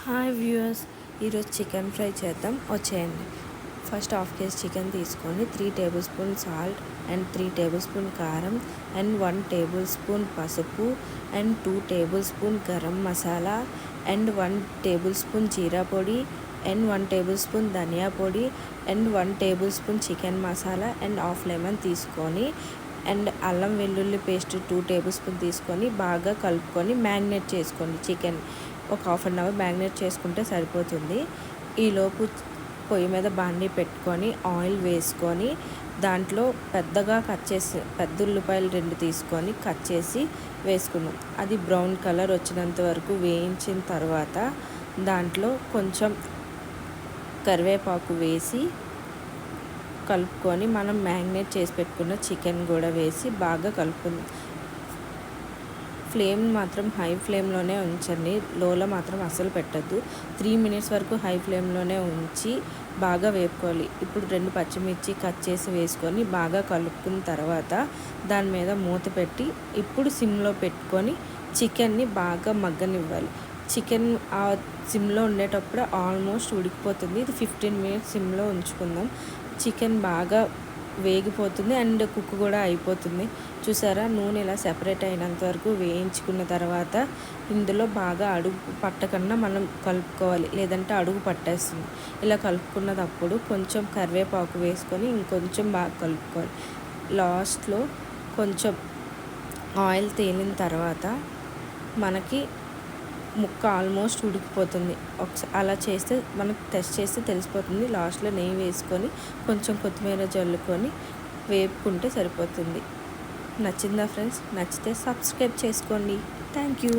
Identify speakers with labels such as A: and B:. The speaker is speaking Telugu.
A: హాయ్ వ్యూయర్స్, ఈరోజు చికెన్ ఫ్రై చేద్దాం వచ్చేయండి. ఫస్ట్ హాఫ్ కేజీ చికెన్ తీసుకొని 3 tablespoon salt and 3 tablespoon కారం అండ్ 1 టేబుల్ స్పూన్ పసుపు and 2 tablespoon garam masala and 1 tablespoon జీరా పొడి అండ్ 1 టేబుల్ స్పూన్ ధనియా పొడి and 1 tablespoon chicken masala and half lemon తీసుకొని అండ్ అల్లం వెల్లుల్లి పేస్ట్ 2 టేబుల్ స్పూన్ తీసుకొని బాగా కలుపుకొని మ్యారినేట్ చేసుకోండి. చికెన్ ఒక హాఫ్ అన్ అవర్ మ్యారినేట్ చేసుకుంటే సరిపోతుంది. ఈలోపు పొయ్యి మీద బాండీ పెట్టుకొని ఆయిల్ వేసుకొని దాంట్లో పెద్దగా కట్ చేసి పెద్ద ఉల్లిపాయలు 2 తీసుకొని కట్ చేసి వేసుకున్నాం. అది బ్రౌన్ కలర్ వచ్చినంత వరకు వేయించిన తర్వాత దాంట్లో కొంచెం కరివేపాకు వేసి కలుపుకొని మనం మ్యారినేట్ చేసి పెట్టుకున్న చికెన్ కూడా వేసి బాగా కలుపుకుందాం. ఫ్లేమ్ మాత్రం హై ఫ్లేమ్లోనే ఉంచండి, లోలో మాత్రం అస్సలు పెట్టద్దు. 3 మినిట్స్ వరకు హై ఫ్లేమ్లోనే ఉంచి బాగా వేపుకోవాలి. ఇప్పుడు 2 పచ్చిమిర్చి కట్ చేసి వేసుకొని బాగా కలుపుకున్న తర్వాత దాని మీద మూత పెట్టి ఇప్పుడు సిమ్లో పెట్టుకొని చికెన్ని బాగా మగ్గనివ్వాలి. చికెన్ ఆ సిమ్లో ఉండేటప్పుడు ఆల్మోస్ట్ ఉడికిపోతుంది. ఇది 15 మినిట్స్ సిమ్లో ఉంచుకుందాం. చికెన్ బాగా వేగిపోతుంది అండ్ కుక్ కూడా అయిపోతుంది. చూసారా, నూనె ఇలా సెపరేట్ అయినంత వరకు వేయించుకున్న తర్వాత ఇందులో బాగా అడుగు పట్టకుండా మనం కలుపుకోవాలి, లేదంటే అడుగు పట్టేస్తుంది. ఇలా కలుపుకున్నప్పుడు కొంచెం కరివేపాకు వేసుకొని ఇంకొంచెం బాగా కలుపుకోవాలి. లాస్ట్లో కొంచెం ఆయిల్ తేలిన తర్వాత మనకి ముక్క ఆల్మోస్ట్ ఉడికిపోతుంది. ఒకసారి అలా చేస్తే మనకు టెస్ట్ చేస్తే తెలిసిపోతుంది. లాస్ట్లో నెయ్యి వేసుకొని కొంచెం కొత్తిమీర జల్లుకొని వేపుకుంటే సరిపోతుంది. నచ్చిందా ఫ్రెండ్స్? నచ్చితే సబ్స్క్రైబ్ చేసుకోండి. Thank you.